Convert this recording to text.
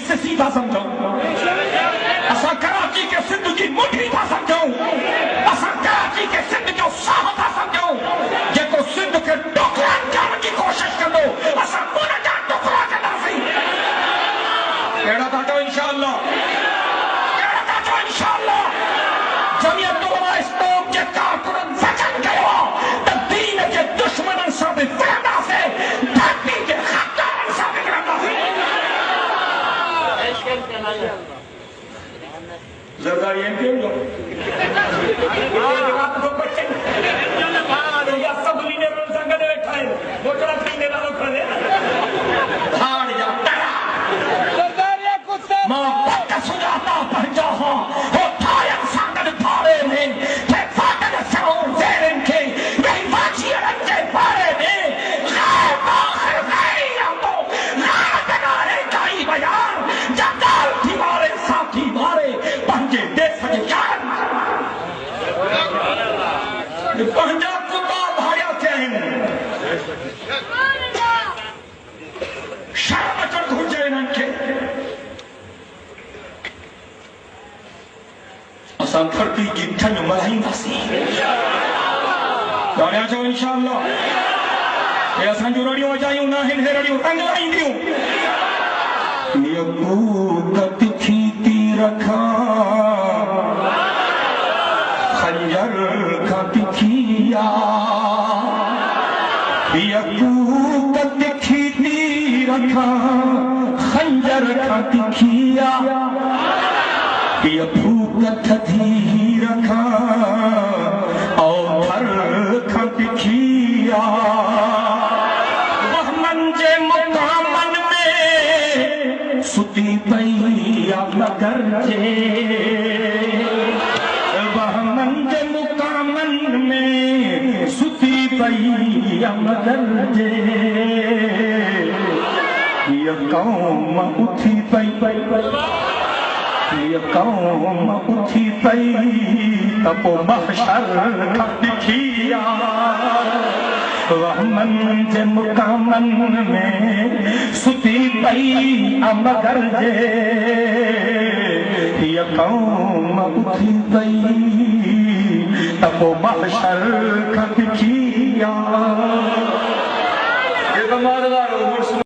से सीधा समझो, असा कराची के सिंध की मुठी था समझो, असा कराची के सिंध जो साह था समझो, जेको सिंध के टुकड़ा करण की कोशिश कर दो, असा मुन जा टुकड़ा कंदासीं। केड़ा था तो इंशाअल्लाह, केड़ा था तो इंशाअल्लाह। जमियत उलमा इस्लाम के कारकुनन वचन कयो त दीन के दुश्मनन सां बि विढ़ंदासीं, धरती के हक़दारन सां बि विढ़ंदासीं। ज़रदारी एम क्यों जो रात को बच्चे या सब लीडर संग दे बैठा है, मोटरा पीने वालों खड़े धाड़ या टरा ज़रदारी कुत्ता मां पक्का सुजाता पंजा हो थायन संग दे थारे में के फाटन सो ज़ेरन के नहीं वाची रंजे पारे में खैर आखिर नहीं तो ना बनारे काई बयान जदाल दीवारे साथी मारे पंजे दे सके यार पंजा कुत्ता भाया थे शर्म अचण घुर्जे इन्हनि खे। असां धरती जी ठंड मल्हाईंदासीं, ॼाणिया छो इंशाअल्लाह। हे असां जूं रड़ियूं वॼायूं न आहिनि, हे रड़ियूं रंग लाईंदियूं। यकूत तिखी तीर खां खंजर खां तिखिया, यकूत तिखी तीर खां खंजर खां तिखिया, यकूत थधी खां औथर खां तिखिया। बहमन जे मुकामन में सुती पई मगर जे, बहमन जे मुकामन में सुती पई मगर जे, ये कौम उठी पई ये कौम उठी पई तपो महशर खां तिखिया। बहमन जे मुकामन में सुती पई मगर जे, ये कौम उठी पई तपो महशर खां तिखिया।